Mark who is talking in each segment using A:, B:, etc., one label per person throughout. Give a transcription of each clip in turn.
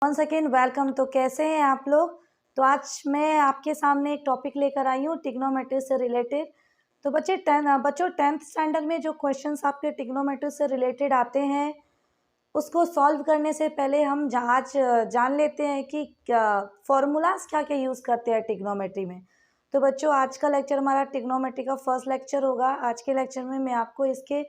A: Once again welcome. तो कैसे हैं आप लोग। तो आज मैं आपके सामने एक टॉपिक लेकर आई हूँ ट्रिग्नोमेट्री से रिलेटेड। तो बच्चों 10th स्टैंडर्ड में जो क्वेश्चंस आपके ट्रिग्नोमेट्री से रिलेटेड आते हैं उसको सॉल्व करने से पहले हम आज जान लेते हैं कि फॉर्मूलाज क्या क्या यूज़ करते हैं ट्रिग्नोमेट्री में। तो बच्चों आज का लेक्चर हमारा ट्रिग्नोमेट्री का फर्स्ट लेक्चर होगा। आज के लेक्चर में मैं आपको इसके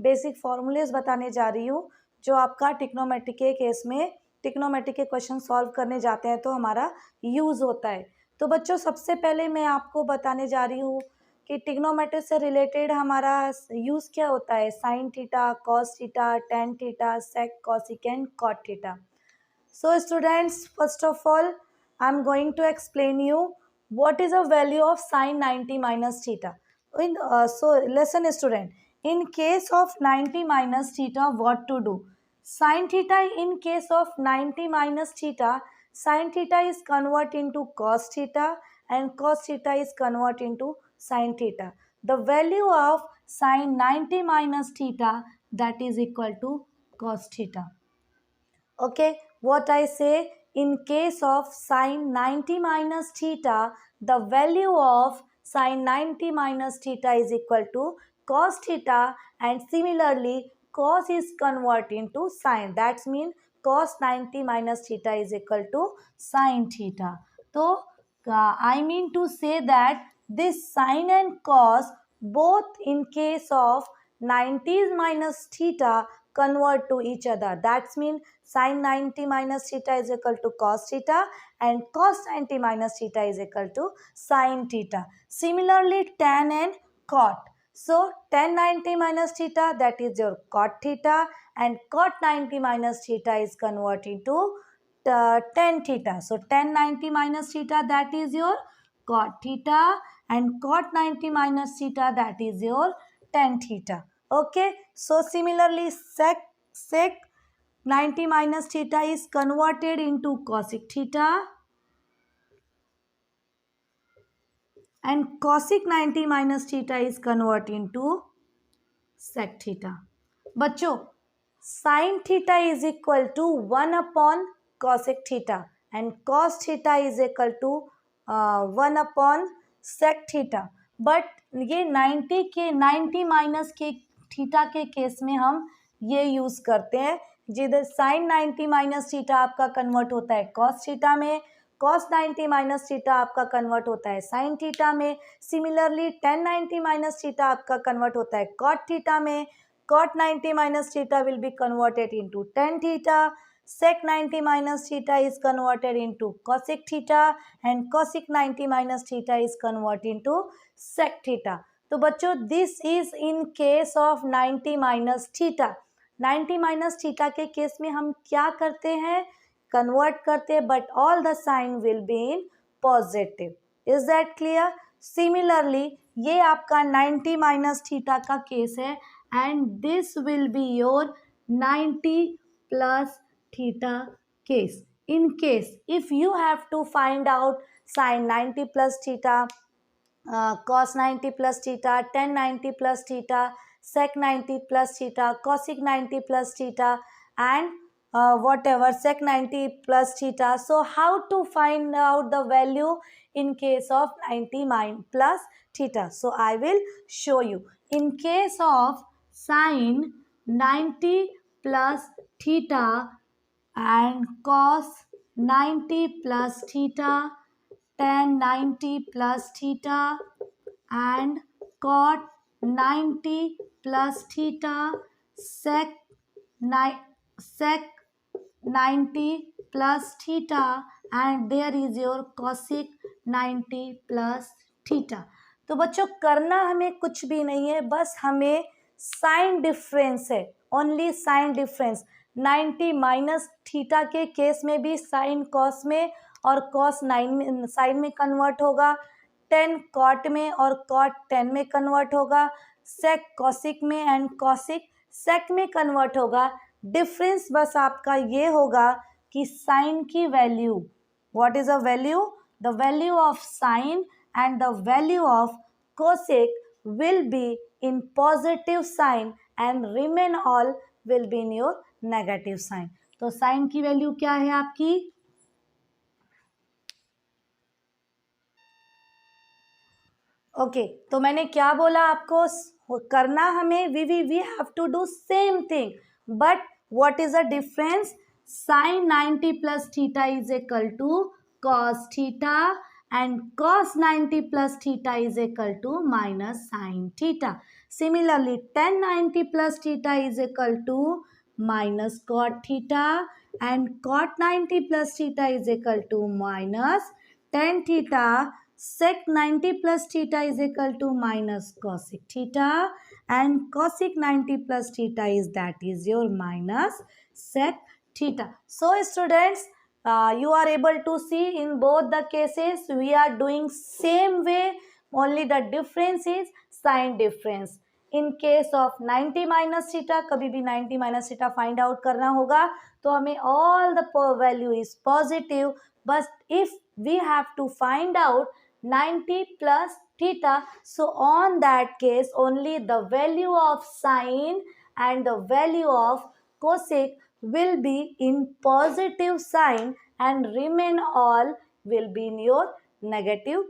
A: बेसिक फॉर्मूलेज बताने जा रही हूँ जो आपका ट्रिग्नोमेट्री के केस में ट्रिग्नोमेट्री के क्वेश्चन सॉल्व करने जाते हैं तो हमारा यूज़ होता है। तो बच्चों सबसे पहले मैं आपको बताने जा रही हूँ कि ट्रिग्नोमेट्री से रिलेटेड हमारा यूज़ क्या होता है। Sine theta, cos theta, tan theta, sec, cosec and cot theta. So students, first of all, I am going to explain you what is the value of sin 90 minus theta. So listen student, in case of 90 minus theta, what to do? Sin theta, in case of 90 minus theta, sin theta is convert into cos theta and cos theta is convert into sin theta. The value of sin 90 minus theta, that is equal to cos theta. Okay, what I say, in case of sin 90 minus theta, the value of sin 90 minus theta is equal to cos theta, and similarly cos is convert into sin. That means cos 90 minus theta is equal to sin theta. So I mean to say that this sin and cos both in case of 90 minus theta convert to each other. That means sin 90 minus theta is equal to cos theta and cos 90 minus theta is equal to sin theta. Similarly, tan and cot. So tan 90 minus theta, that is your cot theta, and cot 90 minus theta is converted to tan theta. So tan 90 minus theta, that is your cot theta, and cot 90 minus theta, that is your tan theta. Okay, so similarly sec 90 minus theta is converted into cosec theta, and cosec 90 minus theta is converted into sec theta. बच्चों sin theta is equal to 1 upon cosec theta and cos theta is equal to 1 upon sec theta. But ये 90 minus के theta के case में हम ये use करते हैं जिधर साइन 90 माइनस थीटा आपका कन्वर्ट होता है कॉस थीटा में, कॉस 90 माइनस थीटा आपका कन्वर्ट होता है साइन थीटा में। सिमिलरली टेन 90 माइनस थीटा आपका कन्वर्ट होता है कॉट थीटा में, cot 90 minus theta will be converted into tan theta, sec 90 minus theta is converted into cosec theta, and cosec 90 minus theta is converted into sec theta. तो बच्चों this is in case of 90 minus theta. 90 minus theta के case में हम क्या करते हैं, convert करते हैं, but all the sign will be in positive. Is that clear? Similarly ये आपका 90 minus theta का केस है and this will be your 90 plus theta case. In case if you have to find out sin 90 plus theta, cos 90 plus theta, tan 90 plus theta, sec 90 plus theta, cosec 90 plus theta, and whatever sec 90 plus theta. So how to find out the value in case of 90 plus theta? So I will show you. In case of sin 90 plus theta and cos 90 plus theta, tan 90 plus theta and cot 90 plus theta, sec 90 plus theta, and there is your cosec 90 plus theta. तो बच्चों करना हमें कुछ भी नहीं है, बस हमें साइन डिफरेंस है, only sign difference. 90 minus theta के केस में भी साइन कॉस में और कॉस 9 में साइन में कन्वर्ट होगा, टेन कॉट में और कॉट 10 में कन्वर्ट होगा, सेक कॉसिक में एंड कॉसिक सेक में कन्वर्ट होगा। डिफरेंस बस आपका ये होगा कि साइन की value, what is the value, the value of sine and the value of cosec will be in positive sign and remain all will be in your negative sign. तो sign की value क्या है आपकी okay तो मैंने क्या बोला आपको करना हमें we have to do same thing, but what is the difference? Sine 90 plus theta is equal to cos theta and cos 90 plus theta is equal to minus sine theta. Similarly, tan 90 plus theta is equal to minus cot theta and cot 90 plus theta is equal to minus tan theta. Sec 90 plus theta is equal to minus cosec theta and cosec 90 plus theta is your minus sec theta. So students, you are able to see in both the cases we are doing same way, only the difference is sign difference. In case of 90 minus theta, कभी भी 90 minus theta find out करना होगा तो हमें all the value is positive, but if we have to find out 90 plus theta, so on that case only the value of sine and the value of cosec will be in positive sign and remain all will be in your negative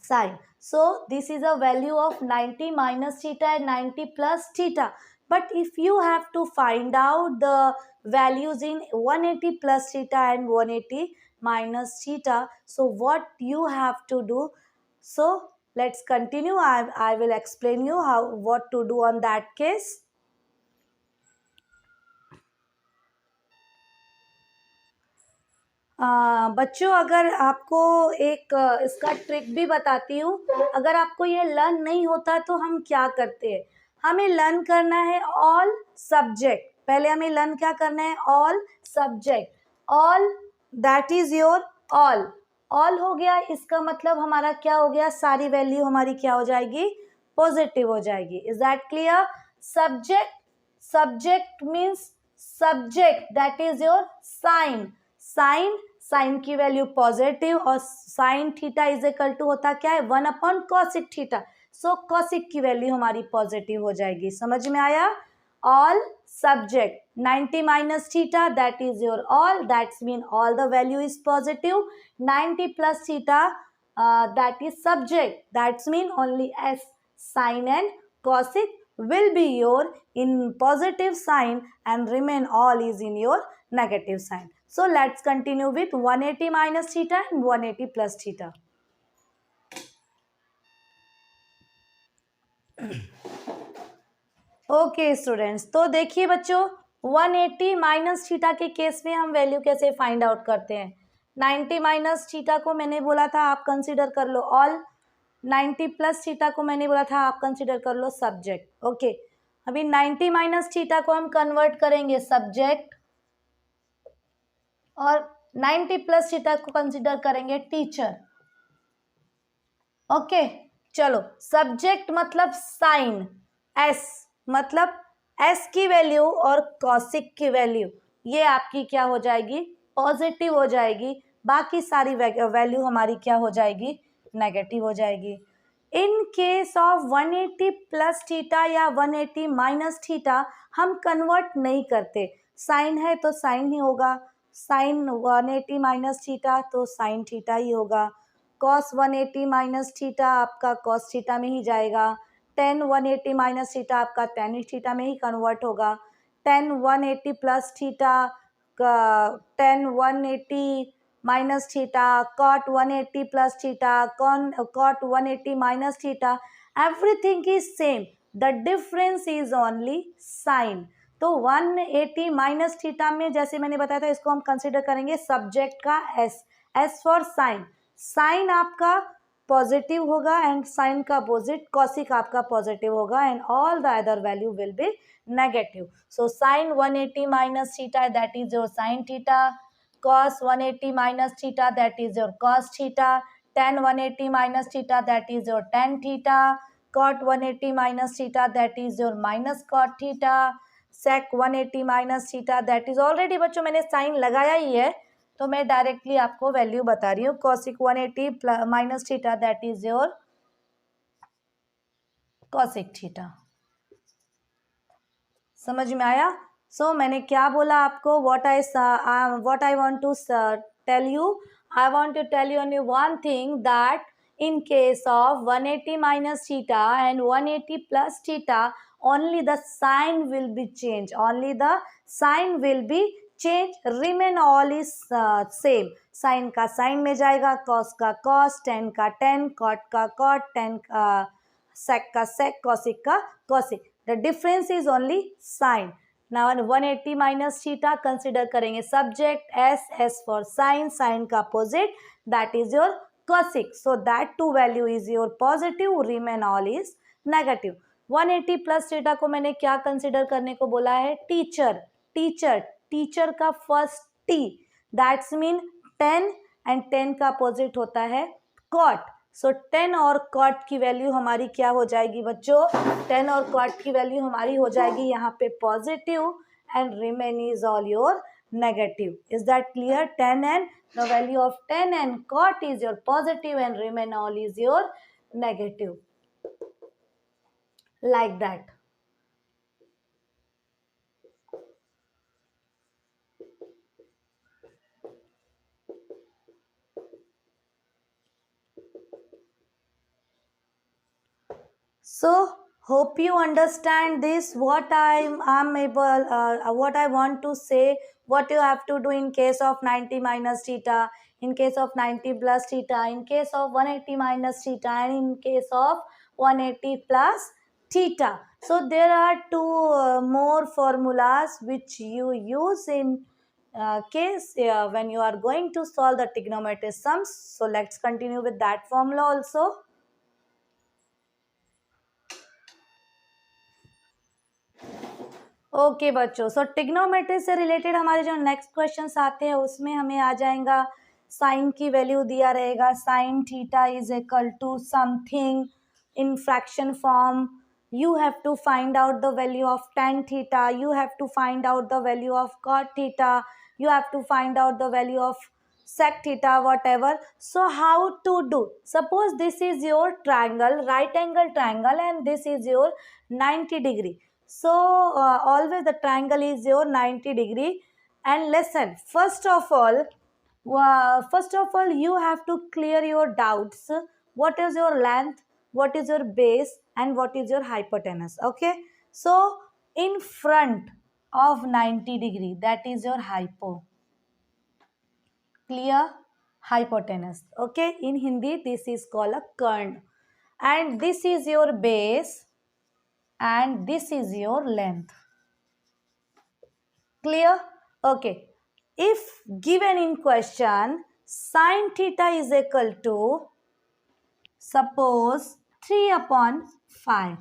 A: sign. So this is a value of 90 minus theta and 90 plus theta. But if you have to find out the values in 180 plus theta and 180 minus theta, so what you have to do? So let's continue. I will explain you what to do on that case. बच्चों अगर आपको एक इसका trick भी बताती हूँ, अगर आपको ये लर्न नहीं होता तो हम क्या करते हैं, हमें लर्न करना है ऑल सब्जेक्ट. पहले हमें लर्न क्या करना है? All subject. All that is your all. All हो गया, इसका मतलब हमारा क्या हो गया? सारी वैल्यू हमारी क्या हो जाएगी? पॉजिटिव हो जाएगी. Is that clear? Subject, subject means subject that is your sine. Sine, sine की वैल्यू पॉजिटिव और sine theta is equal to होता क्या है? 1 upon cosec theta. So cosec की वैल्यू हमारी पॉजिटिव हो जाएगी. समझ में आया? All subject 90 minus theta that is your all, that's mean all the value is positive. 90 plus theta that is subject, that's mean only S sign and cosec will be your in positive sign and remain all is in your negative sign. So let's continue with 180 minus theta and 180 plus theta. Okay students, तो देखिए बच्चों 180 minus theta के case में हम value कैसे find out करते हैं. 90 minus theta को मैंने बोला था आप कंसीडर कर लो ऑल, 90 प्लस थीटा को मैंने बोला था आप कंसीडर कर लो सब्जेक्ट. ओके अभी 90 माइनस थीटा को हम कन्वर्ट करेंगे सब्जेक्ट और 90 प्लस थीटा को कंसीडर करेंगे टीचर. ओके चलो, सब्जेक्ट मतलब साइन, एस मतलब एस की वैल्यू और कॉसिक की वैल्यू ये आपकी क्या हो जाएगी? पॉजिटिव हो जाएगी. बाकी सारी वैल्यू हमारी क्या हो जाएगी? नेगेटिव हो जाएगी. In case of 180 plus theta या 180 माइनस थीटा हम कन्वर्ट नहीं करते. साइन है तो साइन ही होगा, साइन 180 माइनस थीटा तो साइन थीटा ही होगा. कॉस 180 माइनस थीटा आपका कॉस थीटा में ही जाएगा. टेन 180 माइनस थीटा आपका टेन थीटा में ही कन्वर्ट होगा. Ten 180 plus theta, ten 180 minus theta, cot 180 plus theta, cot 180 minus theta, everything is same. The difference is only sign. तो 180 minus theta में जैसे मैंने बताया था इसको हम कंसिडर करेंगे सब्जेक्ट का S, S for sine. Sine आपका पॉजिटिव होगा एंड साइन का अपोजिट कॉसिक आपका पॉजिटिव होगा and all the other value will be negative. So sine 180 minus theta that is your sine theta, cos 180 minus theta that is your cos theta, tan 180 minus theta that is your tan theta, cot 180 minus theta that is your minus cot theta, sec 180 minus theta that is already बच्चों मैंने sign लगाया ही है तो मैं directly आपको value बता रही हूँ. cosic 180 minus theta that is your cosic theta. समझ में आया? सो मैंने क्या बोला आपको? what I want to tell you, I want to tell you only one thing that In case of 180 minus theta and 180 plus theta, only the sign will be changed. Only the sign will be changed. Remain all is same. Sin का sin में जाएगा, cos का cos, tan का tan, cot का cot, tan का sec का sec, cosic का cosic. The difference is only sign. Now 180 minus theta consider करेंगे subject, s for sin, sin का opposite, that is your cosic. So that two value is your positive, remain all is negative. 180 plus theta को मैंने क्या consider करने को बोला है? Teacher. Teacher, teacher का first t, that's mean 10 and 10 का अपोजिट होता है cot. सो 10 और cot की वैल्यू हमारी क्या हो जाएगी बच्चों? 10 और cot की वैल्यू हमारी हो जाएगी यहाँ पे positive and remain is all your negative. Is that clear? 10 and the value of 10 and cot is your positive and remain all is your negative. Like that. So hope you understand this. What I want to say, what you have to do in case of 90 minus theta, in case of 90 plus theta, in case of 180 minus theta, and in case of 180 plus theta. So there are two more formulas which you use in case when you are going to solve the trigonometric sums. So let's continue with that formula also. Okay बच्चों, सो trigonometry से related हमारे जो next questions आते हैं उसमें हमें आ जाएगा sign की वैल्यू दिया रहेगा. Sine theta is equal to something in fraction form. You have to find out the value of tan theta. You have to find out the value of cot theta. You have to find out the value of sec theta, whatever. So how to do? Suppose this is your triangle, right angle triangle, and this is your 90 degree. So always the triangle is your 90 degree. And listen, first of all, you have to clear your doubts. What is your length, what is your base, and what is your hypotenuse? Okay, so in front of 90 degree, that is your hypo. Clear? Hypotenuse. Okay, in Hindi this is called a kern, and this is your base, and this is your length. Clear? Okay, if given in question sin theta is equal to suppose 3/5.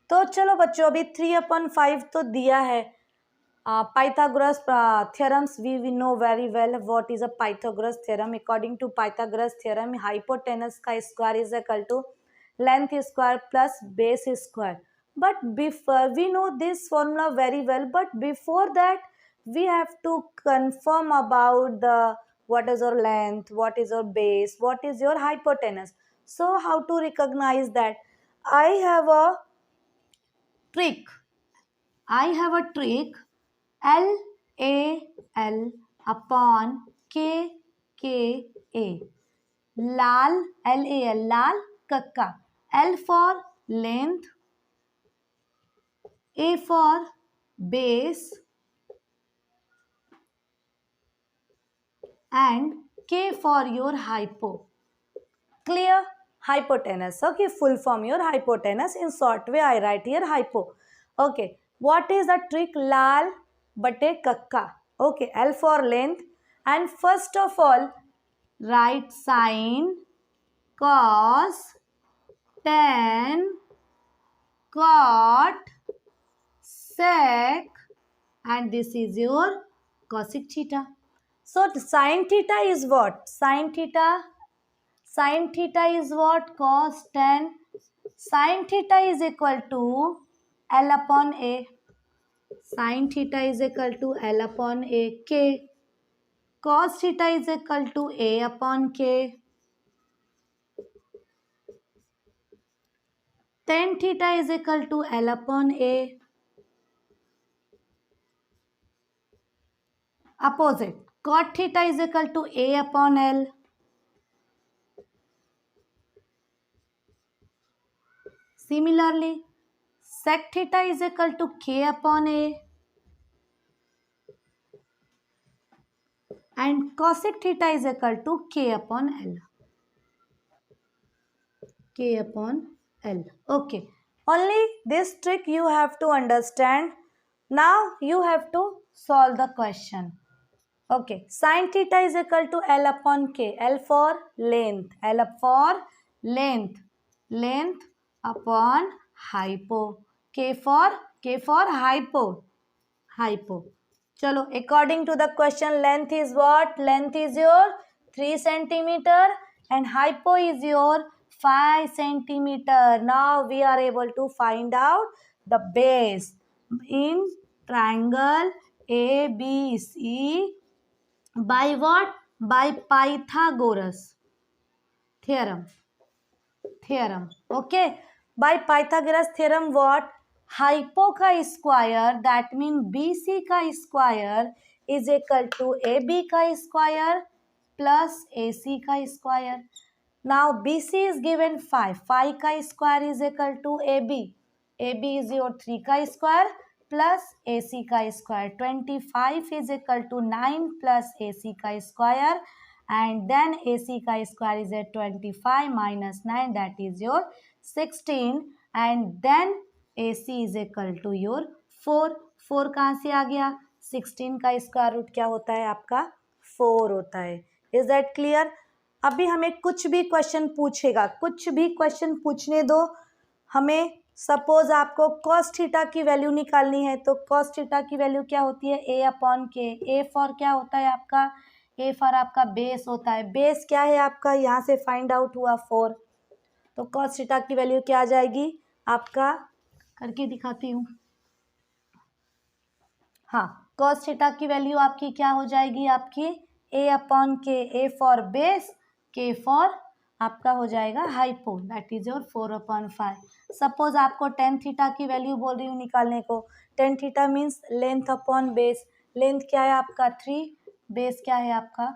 A: तो चलो बच्चों, अभी 3/5 तो दिया है. Pythagoras theorems, we know very well what is a Pythagoras theorem. According to Pythagoras theorem, hypotenuse का square is equal to length square plus base square. But before, we know this formula very well, but before that we have to confirm about the what is your length, what is your base, what is your hypotenuse. So how to recognize that? I have a trick. L A L upon K K A. Lal, L A L, lal, kakka. L for length, A for base, and K for your hypo. Clear? Hypotenuse. Okay, full form your hypotenuse. In short way I write here hypo. Okay, what is the trick? Lal bate kakka. Okay, L for length, and first of all write sin, cos, tan, cot, sec, and this is your cosec theta. So sin theta is what? Sin theta is what? Cos tan. Sin theta is equal to L upon A. Sin theta is equal to L upon A. K. Cos theta is equal to A upon K. Tan theta is equal to L upon A. Opposite. Cot theta is equal to A upon L. Similarly, sec theta is equal to k upon a and cosec theta is equal to k upon L. K upon L. Okay. Only this trick you have to understand. Now you have to solve the question. Okay. Sin theta is equal to L upon K. L for length. L for length. Length upon hypo. K for hypo. Hypo. Chalo, according to the question, length is what? Length is your 3 centimeter and hypo is your 5 centimeter. Now we are able to find out the base in triangle ABC by what? By Pythagoras theorem. Okay, by Pythagoras theorem what? Hypo का square that mean BC का square is equal to AB का square plus AC का square. Now BC is given 5. 5 का square is equal to AB. AB is your 3 का square plus AC का square. 25 is equal to 9 plus AC का square and then AC का square is at 25 minus 9 that is your 16 and then AC is equal to your 4. 4 कहाँ से आ गया? 16 का square root क्या होता है आपका? 4 होता है. Is that clear? अभी हमें कुछ भी क्वेश्चन पूछेगा, कुछ भी क्वेश्चन पूछने दो. हमें सपोज आपको cos थीटा की वैल्यू निकालनी है तो cos थीटा की वैल्यू क्या होती है? A अपॉन के. A फॉर क्या होता है आपका? ए फॉर आपका बेस होता है. बेस क्या है आपका? यहाँ से फाइंड आउट हुआ 4. तो कॉस थीटा की वैल्यू क्या आ जाएगी आपका? करके दिखाती हूँ. हाँ, कॉस थीटा की वैल्यू आपकी क्या हो जाएगी? आपकी ए अपॉन के. ए फॉर बेस, के फॉर आपका हो जाएगा hypo that is your 4 upon 5. Suppose आपको टेन थीटा की वैल्यू बोल रही हूँ निकालने को. Tan theta means length upon base. Length क्या है आपका? 3. बेस क्या है आपका?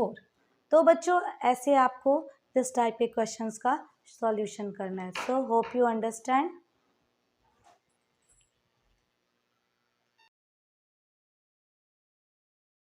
A: 4. तो बच्चों ऐसे आपको इस टाइप के क्वेश्चंस का सॉल्यूशन करना है. So hope you understand.